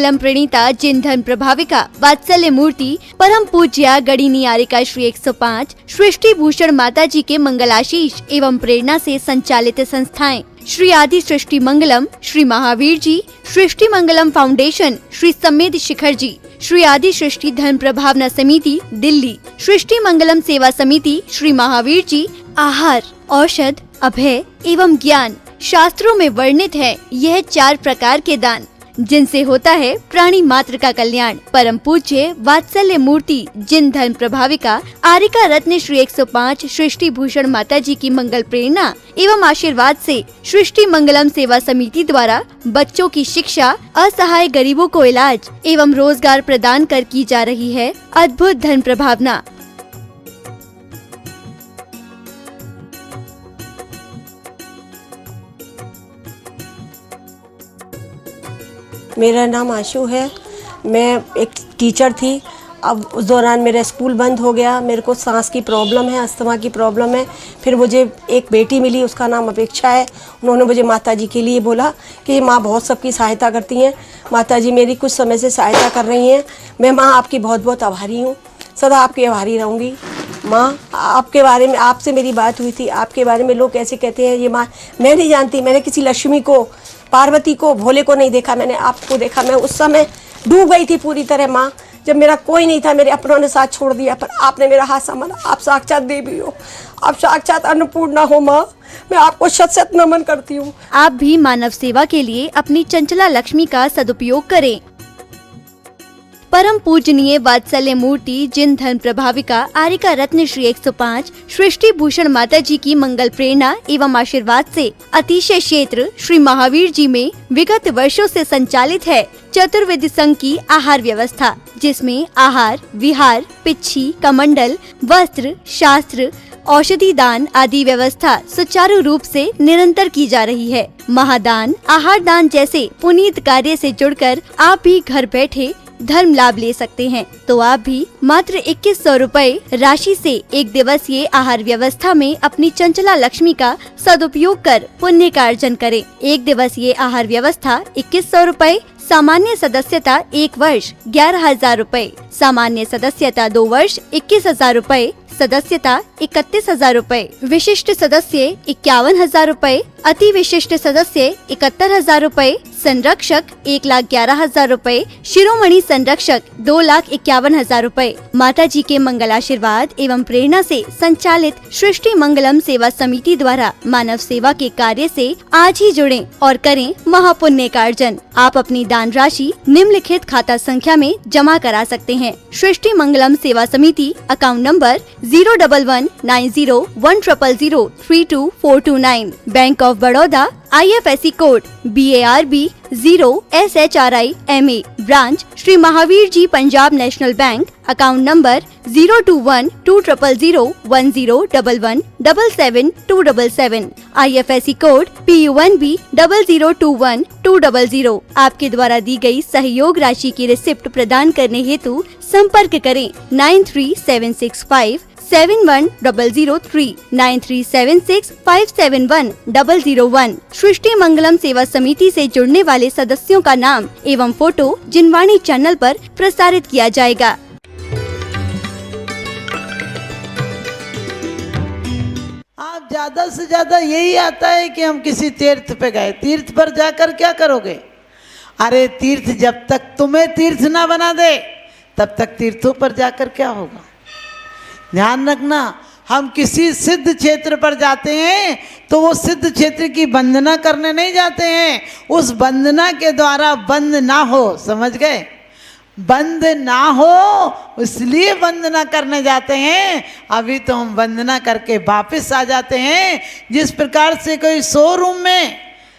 मंगलम प्रणीता जिन धर्म प्रभाविका वात्सल्य मूर्ति परम पूज्य गणिनी आरिका श्री 105 सृष्टि भूषण माता जी के मंगलाशीष एवं प्रेरणा से संचालित संस्थाएं श्री आदि सृष्टि मंगलम, श्री महावीर जी, सृष्टि मंगलम फाउंडेशन, श्री सम्मेद शिखर जी, श्री आदि सृष्टि धर्म प्रभावना समिति दिल्ली, सृष्टि मंगलम सेवा समिति, श्री महावीर जी, आहार, औषध, अभय एवं ज्ञान। शास्त्रों में वर्णित है यह 4 प्रकार के दान जिनसे होता है प्राणी मात्र का कल्याण। परम पूज्य वात्सल्य मूर्ति जिन धर्म प्रभाविका आरिका रत्न श्री 105 सृष्टि भूषण माता जी की मंगल प्रेरणा एवं आशीर्वाद से सृष्टि मंगलम सेवा समिति द्वारा बच्चों की शिक्षा, असहाय गरीबों को इलाज एवं रोजगार प्रदान कर की जा रही है अद्भुत धर्म प्रभावना। मेरा नाम आशु है। मैं एक टीचर थी। अब उस दौरान मेरा स्कूल बंद हो गया। मेरे को सांस की प्रॉब्लम है, अस्थमा की प्रॉब्लम है। फिर मुझे एक बेटी मिली, उसका नाम अपेक्षा है। उन्होंने मुझे माता जी के लिए बोला कि माँ बहुत सबकी सहायता करती हैं, माता जी मेरी कुछ समय से सहायता कर रही हैं। मैं माँ आपकी बहुत बहुत आभारी हूँ, सदा आपकी आभारी रहूँगी। माँ आपके बारे में, आपसे मेरी बात हुई थी, आपके बारे में लोग ऐसे कहते हैं ये माँ, मैं नहीं जानती। मैंने किसी लक्ष्मी को, पार्वती को, भोले को नहीं देखा, मैंने आपको देखा। मैं उस समय डूब गई थी पूरी तरह माँ, जब मेरा कोई नहीं था, मेरे अपनों ने साथ छोड़ दिया, पर आपने मेरा हाथ संभाला। आप साक्षात देवी हो, आप साक्षात अन्नपूर्णा हो माँ। मैं आपको शत शत नमन करती हूँ। आप भी मानव सेवा के लिए अपनी चंचला लक्ष्मी का सदुपयोग करें। परम पूजनीय वात्सल्य मूर्ति जिन धर्म प्रभाविका आरिका रत्न श्री 105 सृष्टि भूषण माता जी की मंगल प्रेरणा एवं आशीर्वाद से अतिशय क्षेत्र श्री महावीर जी में विगत वर्षों से संचालित है चतुर्वेद संघ की आहार व्यवस्था, जिसमें आहार, विहार, पिच्छी, कमंडल, वस्त्र, शास्त्र, औषधि दान आदि व्यवस्था सुचारू रूप से निरंतर की जा रही है। महादान, आहार दान जैसे पुनीत कार्य से जुड़कर आप भी घर बैठे धर्म लाभ ले सकते हैं। तो आप भी मात्र 2100 रुपए राशि से 1 दिवसीय आहार व्यवस्था में अपनी चंचला लक्ष्मी का सदुपयोग कर पुण्य का अर्जन करें। 1 दिवसीय आहार व्यवस्था 2100 रुपए, सामान्य सदस्यता 1 वर्ष 11,000 रुपए, सामान्य सदस्यता 2 वर्ष 21,000 रुपए, सदस्यता 31,000 रुपए, विशिष्ट सदस्य 51,000 रुपए, अति विशिष्ट सदस्य 71,000 रुपए, संरक्षक 1,11,000 रुपए, शिरोमणि संरक्षक 2,51,000 रुपए। माता जी के मंगल आशीर्वाद एवं प्रेरणा से संचालित सृष्टि मंगलम सेवा समिति द्वारा मानव सेवा के कार्य से आज ही जुड़ें और करें महापुण्य का अर्जन। आप अपनी दान राशि निम्नलिखित खाता संख्या में जमा करा सकते हैं। सृष्टि Mangalam Seva Samiti, account number 01190100032 Bank of Baroda, IFSC code BARB 0SHRIMA, branch Shri Mahavir ji Punjab National Bank, account number 021-200-1011-77-277, IFSC code PUNB 0021200। आपके द्वारा दी गई सहयोग राशि की रिसिप्ट प्रदान करने हेतु संपर्क करें 9376571003 9376571001। सृष्टि मंगलम सेवा समिति से जुड़ने वाले सदस्यों का नाम एवं फोटो जिनवाणी चैनल पर प्रसारित किया जाएगा। आप ज्यादा से ज्यादा यही आता है कि हम किसी तीर्थ पे गए, तीर्थ पर जाकर क्या करोगे? अरे तीर्थ जब तक तुम्हें तीर्थ ना बना दे तब तक तीर्थों पर जाकर क्या होगा? ध्यान रखना, हम किसी सिद्ध क्षेत्र पर जाते हैं तो वो सिद्ध क्षेत्र की वंदना करने नहीं जाते हैं, उस वंदना के द्वारा बंद ना हो, समझ गए? बंद ना हो इसलिए वंदना करने जाते हैं। अभी तो हम वंदना करके वापस आ जाते हैं। जिस प्रकार से कोई शोरूम में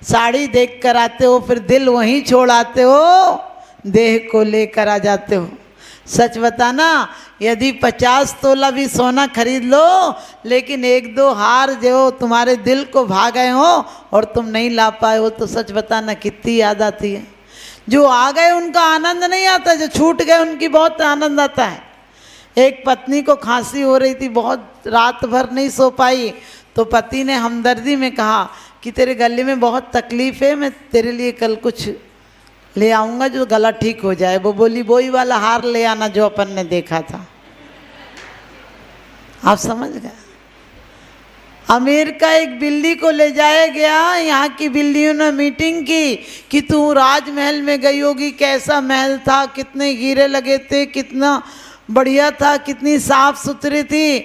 साड़ी देख कर आते हो, फिर दिल वहीं छोड़ आते हो, देह को लेकर आ जाते हो। सच बताना, यदि 50 तोला भी सोना खरीद लो, लेकिन 1-2 हार जो तुम्हारे दिल को भा गए हो और तुम नहीं ला पाए हो, तो सच बताना कितनी याद आती है। जो आ गए उनका आनंद नहीं आता, जो छूट गए उनकी बहुत आनंद आता है। एक पत्नी को खांसी हो रही थी, बहुत रात भर नहीं सो पाई, तो पति ने हमदर्दी में कहा कि तेरे गले में बहुत तकलीफ़ है, मैं तेरे लिए कल कुछ ले आऊँगा जो गला ठीक हो जाए। वो बोली वही वाला हार ले आना जो अपन ने देखा था। आप समझ गए। अमेरिका एक बिल्ली को ले जाया गया, यहाँ की बिल्लियों ने मीटिंग की कि तू राजमहल में गई होगी, कैसा महल था, कितने हीरे लगे थे, कितना बढ़िया था, कितनी साफ सुथरी थी।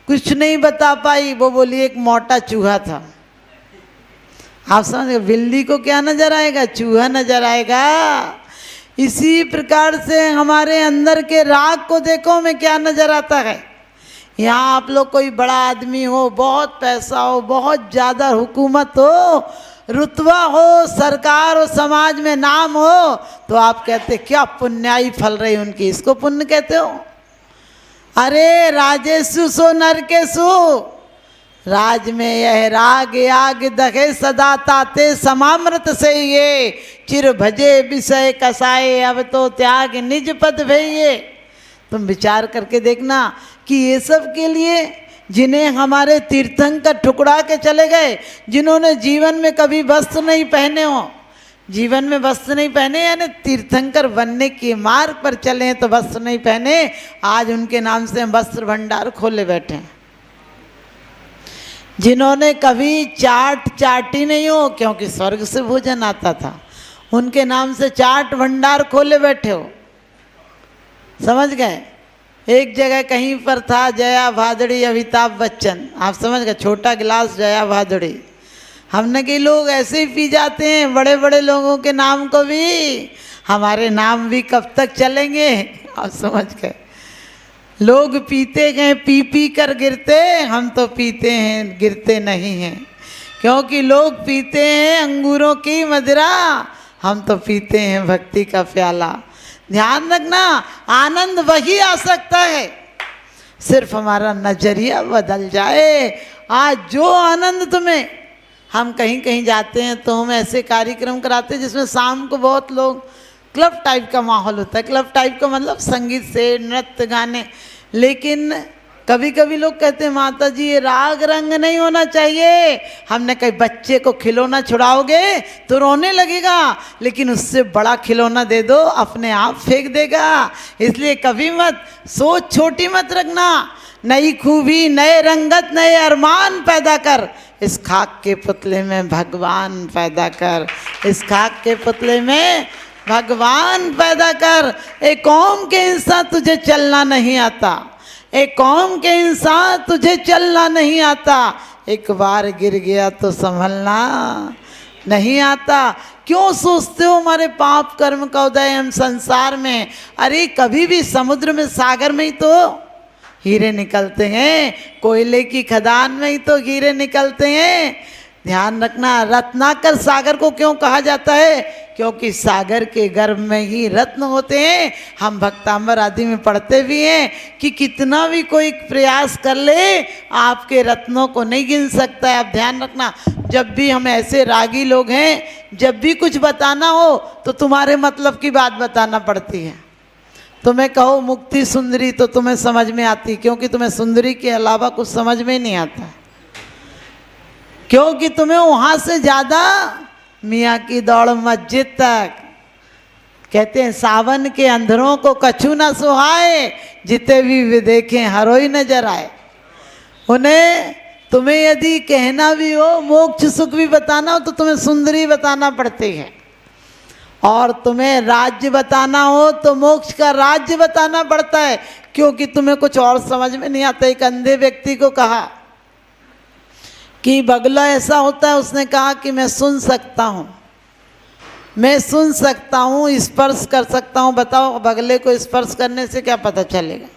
कुछ नहीं बता पाई। वो बोली एक मोटा चूहा था। आप समझ गए। बिल्ली को क्या नजर आएगा? चूहा नजर आएगा। इसी प्रकार से हमारे अंदर के राग को देखो में क्या नजर आता है। यहाँ आप लोग कोई बड़ा आदमी हो, बहुत पैसा हो, बहुत ज़्यादा हुकूमत हो, रुतबा हो, सरकार हो, समाज में नाम हो, तो आप कहते क्या पुण्याई फल रही उनकी, इसको पुण्य कहते हो। अरे राजेशु सो नरकेशु, राज में यह राग याग दखे सदा ताते समामृत से ये चिर भजे विषय कसाए अब तो त्याग निज पद भैये। तुम विचार करके देखना कि ये सब के लिए जिन्हें हमारे तीर्थंकर ठुकरा के चले गए, जिन्होंने जीवन में कभी वस्त्र नहीं पहने हो, जीवन में वस्त्र नहीं पहने यानी तीर्थंकर बनने के मार्ग पर चले हैं तो वस्त्र नहीं पहने, आज उनके नाम से हम वस्त्र भंडार खोले बैठे हैं। जिन्होंने कभी चाट चाटी नहीं हो क्योंकि स्वर्ग से भोजन आता था, उनके नाम से चाट भंडार खोले बैठे हो। समझ गए। एक जगह कहीं पर था जया भादड़ी अमिताभ बच्चन, आप समझ गए, छोटा गिलास जया भादड़ी। हमने कई लोग ऐसे ही पी जाते हैं बड़े बड़े लोगों के नाम को भी, हमारे नाम भी कब तक चलेंगे। आप समझ गए। लोग पीते गए, पी पी कर गिरते, हम तो पीते हैं गिरते नहीं हैं। क्योंकि लोग पीते हैं अंगूरों की मदिरा, हम तो पीते हैं भक्ति का प्याला। ध्यान रखना, आनंद वही आ सकता है सिर्फ हमारा नजरिया बदल जाए। आज जो आनंद तुम्हें, हम कहीं कहीं जाते हैं तो हम ऐसे कार्यक्रम कराते हैं जिसमें शाम को बहुत लोग, क्लब टाइप का माहौल होता है। क्लब टाइप का मतलब संगीत से नृत्य गाने, लेकिन कभी कभी लोग कहते हैं माता जी ये राग रंग नहीं होना चाहिए। हमने कहीं बच्चे को खिलौना छुड़ाओगे तो रोने लगेगा, लेकिन उससे बड़ा खिलौना दे दो अपने आप फेंक देगा। इसलिए कभी मत सोच छोटी मत रखना। नई खूबी, नए रंगत, नए अरमान पैदा कर, इस खाक के पुतले में भगवान पैदा कर, इस खाक के पुतले में भगवान पैदा कर। एक कौम के इंसान तुझे चलना नहीं आता, एक कौम के इंसान तुझे चलना नहीं आता, एक बार गिर गया तो संभलना नहीं आता। क्यों सोचते हो हमारे पाप कर्म का उदय हम संसार में? अरे कभी भी समुद्र में, सागर में ही तो हीरे निकलते हैं, कोयले की खदान में ही तो हीरे निकलते हैं। ध्यान रखना, रत्नाकर सागर को क्यों कहा जाता है? क्योंकि सागर के गर्भ में ही रत्न होते हैं। हम भक्तांबर आदि में पढ़ते भी हैं कि कितना भी कोई प्रयास कर ले आपके रत्नों को नहीं गिन सकता है। आप ध्यान रखना, जब भी हम ऐसे रागी लोग हैं, जब भी कुछ बताना हो तो तुम्हारे मतलब की बात बताना पड़ती है। तुम्हें कहो मुक्ति सुंदरी तो तुम्हें समझ में आती, क्योंकि तुम्हें सुंदरी के अलावा कुछ समझ में नहीं आता, क्योंकि तुम्हें वहाँ से ज़्यादा मियाँ की दौड़ मस्जिद तक। कहते हैं सावन के अंधरों को कछु न सुहाए, जिते भी देखें हरोई नजर आए। उन्हें तुम्हें यदि कहना भी हो, मोक्ष सुख भी बताना हो तो तुम्हें सुंदरी बताना पड़ती है, और तुम्हें राज्य बताना हो तो मोक्ष का राज्य बताना पड़ता है, क्योंकि तुम्हें कुछ और समझ में नहीं आता। एक अंधे व्यक्ति को कहा कि बगला ऐसा होता है, उसने कहा कि मैं सुन सकता हूँ, मैं सुन सकता हूँ, स्पर्श कर सकता हूँ, बताओ बगले को स्पर्श करने से क्या पता चलेगा?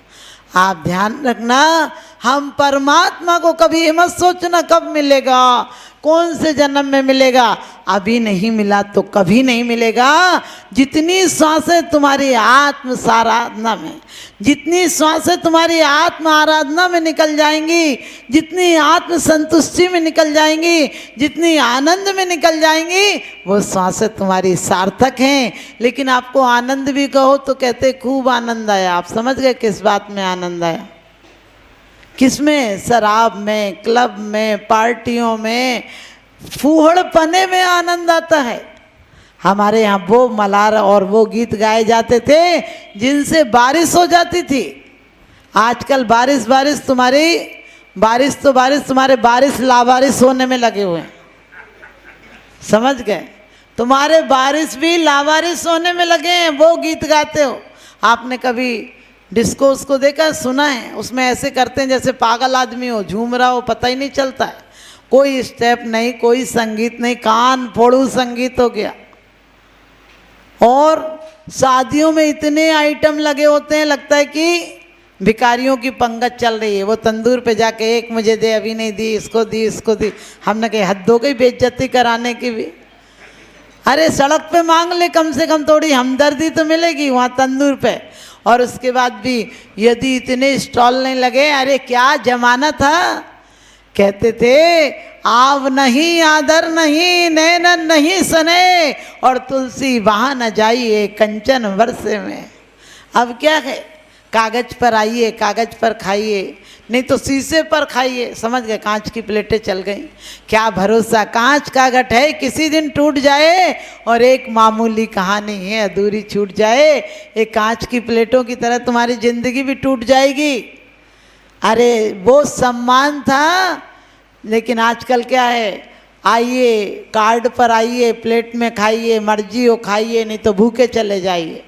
आप ध्यान रखना, हम परमात्मा को कभी मत सोचना कब मिलेगा, कौन से जन्म में मिलेगा। अभी नहीं मिला तो कभी नहीं मिलेगा। जितनी सांसें तुम्हारी आत्म साराधना में, जितनी सांसें तुम्हारी आत्म आराधना में निकल जाएंगी, जितनी आत्म संतुष्टि में निकल जाएंगी, जितनी आनंद में निकल जाएंगी, वो सांसें तुम्हारी सार्थक हैं। लेकिन आपको आनंद भी कहो तो कहते खूब आनंद आया। आप समझ गए किस बात में आनंद आया? किसमें? शराब में, क्लब में, पार्टियों में, फूहड़पने में आनंद आता है। हमारे यहाँ वो मल्हार और वो गीत गाए जाते थे जिनसे बारिश हो जाती थी। आजकल बारिश बारिश तुम्हारी बारिश तो बारिश तुम्हारे बारिश लावारिश होने में लगे हुए हैं, समझ गए? तुम्हारे बारिश भी लावारिश होने में लगे हैं, वो गीत गाते हो। आपने कभी डिस्को उसको देखा, सुना है? उसमें ऐसे करते हैं जैसे पागल आदमी हो, झूम रहा हो, पता ही नहीं चलता है, कोई स्टेप नहीं, कोई संगीत नहीं, कान फोड़ू संगीत हो गया। और शादियों में इतने आइटम लगे होते हैं, लगता है कि भिखारियों की पंगत चल रही है। वो तंदूर पे जाके एक मुझे दे, अभी नहीं दी, इसको दी, इसको दी। हमने कही हद हो गई बेइज्जती कराने की भी। अरे सड़क पे मांग ले, कम से कम थोड़ी हमदर्दी तो मिलेगी वहाँ तंदूर पे। और उसके बाद भी यदि इतने स्टॉल नहीं लगे, अरे क्या जमाना था। कहते थे आव नहीं आदर नहीं नैनन नहीं सने, और तुलसी वहाँ न जाइए कंचन वर्षे में। अब क्या है, कागज पर आइए, कागज पर खाइए, नहीं तो शीशे पर खाइए। समझ गए? कांच की प्लेटें चल गई, क्या भरोसा, कांच का घट है, किसी दिन टूट जाए। और एक मामूली कहानी है, अधूरी छूट जाए। एक कांच की प्लेटों की तरह तुम्हारी जिंदगी भी टूट जाएगी। अरे वो सम्मान था, लेकिन आजकल क्या है, आइए कार्ड पर आइए, प्लेट में खाइए, मर्जी हो खाइए, नहीं तो भूखे चले जाइए।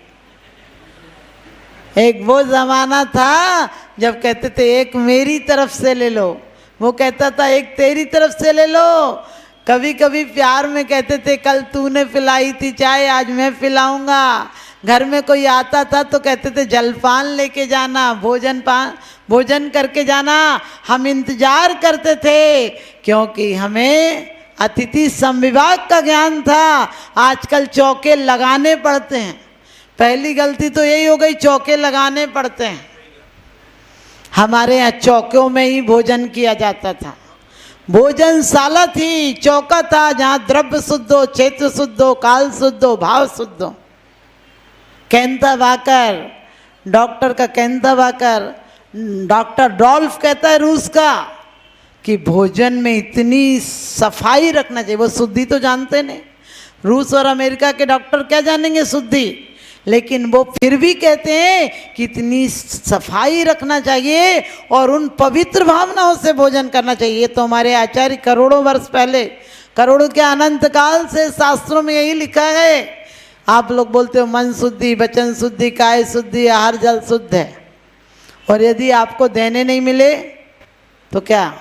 एक वो ज़माना था जब कहते थे एक मेरी तरफ से ले लो, वो कहता था एक तेरी तरफ से ले लो। कभी कभी प्यार में कहते थे कल तूने पिलाई थी चाय, आज मैं पिलाऊंगा। घर में कोई आता था तो कहते थे जलपान लेके जाना, भोजन करके जाना। हम इंतजार करते थे, क्योंकि हमें अतिथि संविभाग का ज्ञान था। आजकल चौके लगाने पड़ते हैं। पहली गलती तो यही हो गई, चौके लगाने पड़ते हैं। हमारे यहाँ चौकों में ही भोजन किया जाता था। भोजनशाला थी, चौका था जहाँ द्रव्य शुद्ध हो, क्षेत्र शुद्ध हो, काल शुद्ध हो, भाव शुद्ध हो। कैंता वाकर, डॉक्टर का कैंता वाकर, डॉक्टर डॉल्फ कहता है रूस का कि भोजन में इतनी सफाई रखना चाहिए। वो शुद्धि तो जानते नहीं, रूस और अमेरिका के डॉक्टर क्या जानेंगे शुद्धि, लेकिन वो फिर भी कहते हैं कि इतनी सफाई रखना चाहिए और उन पवित्र भावनाओं से भोजन करना चाहिए। ये तो हमारे आचार्य करोड़ों वर्ष पहले, करोड़ों के अनंत काल से शास्त्रों में यही लिखा है। आप लोग बोलते हो मन शुद्धि, वचन शुद्धि, काय शुद्धि, आहार जल शुद्ध है। और यदि आपको देने नहीं मिले तो क्या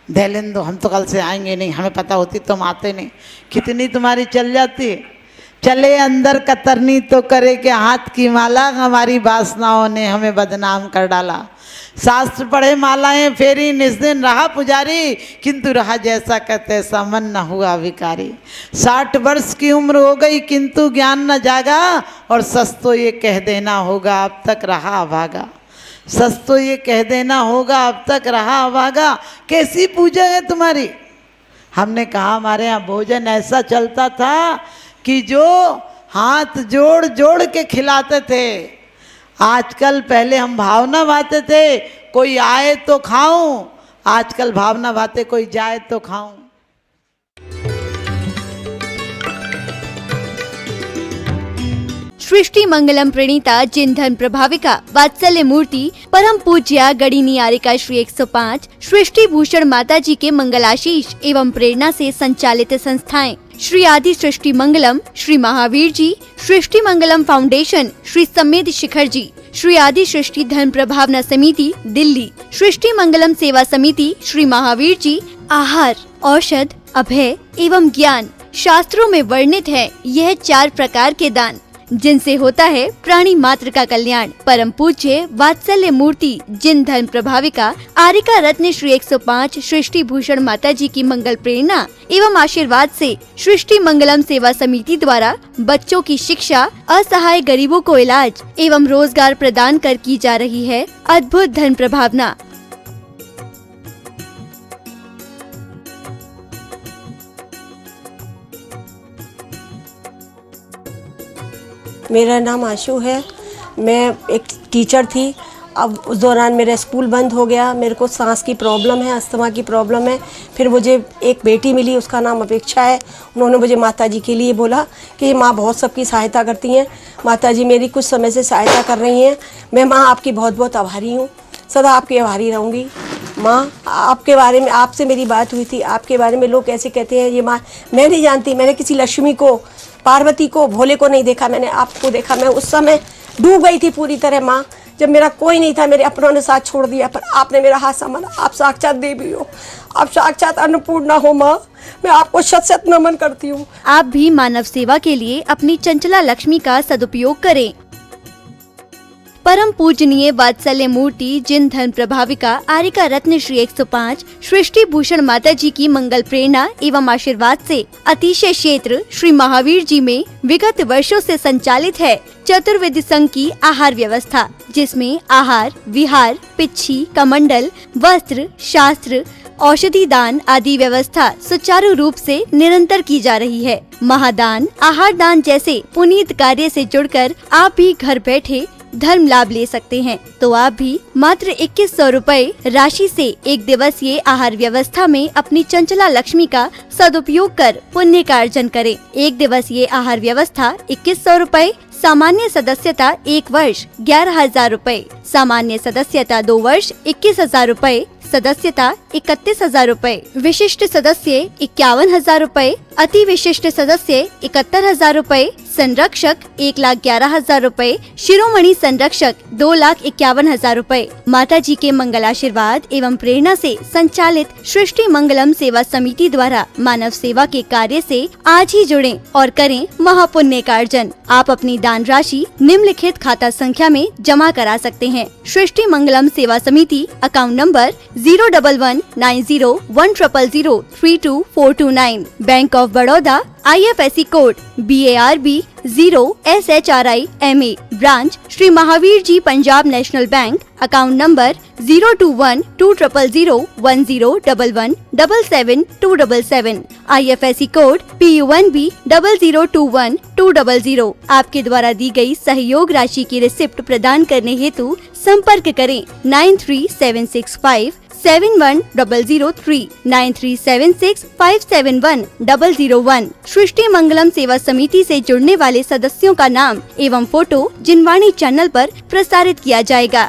दे लेने दो, हम तो कल से आएंगे नहीं, हमें पता होती तो हम आते नहीं। कितनी तुम्हारी चल जाती है। चले अंदर कतरनी तो करे के हाथ की माला, हमारी वासनाओं ने हमें बदनाम कर डाला। शास्त्र पढ़े मालाएं फेरी, निस्दिन रहा पुजारी, किंतु रहा जैसा कहते ऐसा मन न हुआ भिखारी। 60 वर्ष की उम्र हो गई किंतु ज्ञान न जागा, और सच तो ये कह देना होगा अब तक रहा अभागा। सच तो ये कह देना होगा अब तक रहा अभागा। कैसी पूजा है तुम्हारी। हमने कहा हमारे यहाँ भोजन ऐसा चलता था कि जो हाथ जोड़ जोड़ के खिलाते थे। आजकल पहले हम भावना भाते थे, कोई आए तो खाऊं, आजकल भावना भाते कोई जाए तो खाऊं। सृष्टि मंगलम प्रणीता जिन धन प्रभाविका वात्सल्य मूर्ति परम पूज्या गणिनी आरिका श्री 105 सृष्टि भूषण माता जी के मंगलाशीष एवं प्रेरणा से संचालित संस्थाएं श्री आदि सृष्टि मंगलम, श्री महावीर जी, सृष्टि मंगलम फाउंडेशन, श्री समेत शिखर जी, श्री आदि सृष्टि धन प्रभावना समिति दिल्ली, सृष्टि मंगलम सेवा समिति, श्री महावीर जी, आहार, औषध, अभय एवं ज्ञान शास्त्रों में वर्णित है यह 4 प्रकार के दान, जिनसे होता है प्राणी मात्र का कल्याण। परम पूज्य वात्सल्य मूर्ति जिन धन प्रभाविका आरिका रत्न श्री 105 सृष्टि भूषण माता जी की मंगल प्रेरणा एवं आशीर्वाद से सृष्टि मंगलम सेवा समिति द्वारा बच्चों की शिक्षा, असहाय गरीबों को इलाज एवं रोजगार प्रदान कर की जा रही है अद्भुत धन प्रभावना। मेरा नाम आशु है। मैं एक टीचर थी, अब उस दौरान मेरा स्कूल बंद हो गया, मेरे को सांस की प्रॉब्लम है, अस्थमा की प्रॉब्लम है। फिर मुझे एक बेटी मिली, उसका नाम अपेक्षा है। उन्होंने मुझे माताजी के लिए बोला कि माँ बहुत सबकी सहायता करती हैं, माताजी मेरी कुछ समय से सहायता कर रही हैं। मैं माँ आपकी बहुत बहुत आभारी हूँ, सदा आपकी आभारी रहूँगी। माँ आपके बारे में, आपसे मेरी बात हुई थी, आपके बारे में लोग कैसे कहते हैं ये माँ, मैं नहीं जानती। मैंने किसी लक्ष्मी को, पार्वती को, भोले को नहीं देखा, मैंने आपको देखा। मैं उस समय डूब गई थी पूरी तरह माँ, जब मेरा कोई नहीं था, मेरे अपनों ने साथ छोड़ दिया, पर आपने मेरा हाथ संभाला। आप साक्षात देवी हो, आप साक्षात अन्नपूर्णा हो माँ, मैं आपको शत शत नमन करती हूँ। आप भी मानव सेवा के लिए अपनी चंचला लक्ष्मी का सदुपयोग करें। परम पूजनीय वात्सल्य मूर्ति जिन धन प्रभाविका आरिका रत्न श्री 105 सृष्टि भूषण माता जी की मंगल प्रेरणा एवं आशीर्वाद से अतिशय क्षेत्र श्री महावीर जी में विगत वर्षों से संचालित है चतुर्वेद संघ की आहार व्यवस्था, जिसमें आहार, विहार, पिच्छी, कमंडल, वस्त्र, शास्त्र, औषधि दान आदि व्यवस्था सुचारू रूप से निरंतर की जा रही है। महादान, आहार दान जैसे पुनीत कार्य से जुड़कर आप भी घर बैठे धर्म लाभ ले सकते हैं। तो आप भी मात्र 2100 रुपए राशि से एक दिवसीय आहार व्यवस्था में अपनी चंचला लक्ष्मी का सदुपयोग कर पुण्य का अर्जन करें। एक दिवसीय आहार व्यवस्था 2100 रुपए, सामान्य सदस्यता 1 वर्ष 11,000 रुपए, सामान्य सदस्यता 2 वर्ष 21,000 रुपए, सदस्यता 31,000 रुपए, विशिष्ट सदस्य 51,000 रुपए, अति विशिष्ट सदस्य 71,000 रुपए, संरक्षक 1,11,000 रुपए, शिरोमणि संरक्षक 2,51,000 रुपए। माता जी के मंगल आशीर्वाद एवं प्रेरणा से संचालित सृष्टि मंगलम सेवा समिति द्वारा मानव सेवा के कार्य से आज ही जुड़ें और करें महापुण्य का अर्जन। आप अपनी दान राशि निम्नलिखित खाता संख्या में जमा करा सकते हैं। सृष्टि Mangalam Seva Samiti, account number 0119010003249, Bank of Baroda, IFSC code BARB 0SHRIMA, branch Shri Mahavir ji Punjab National Bank, account number 021-200-101177-277, IFSC code PUNB 0021200। आपके द्वारा दी गई सहयोग राशि की रिसिप्ट प्रदान करने हेतु संपर्क करें 9376571003 9376571001। सृष्टि मंगलम सेवा समिति से जुड़ने वाले सदस्यों का नाम एवं फोटो जिनवाणी चैनल पर प्रसारित किया जाएगा।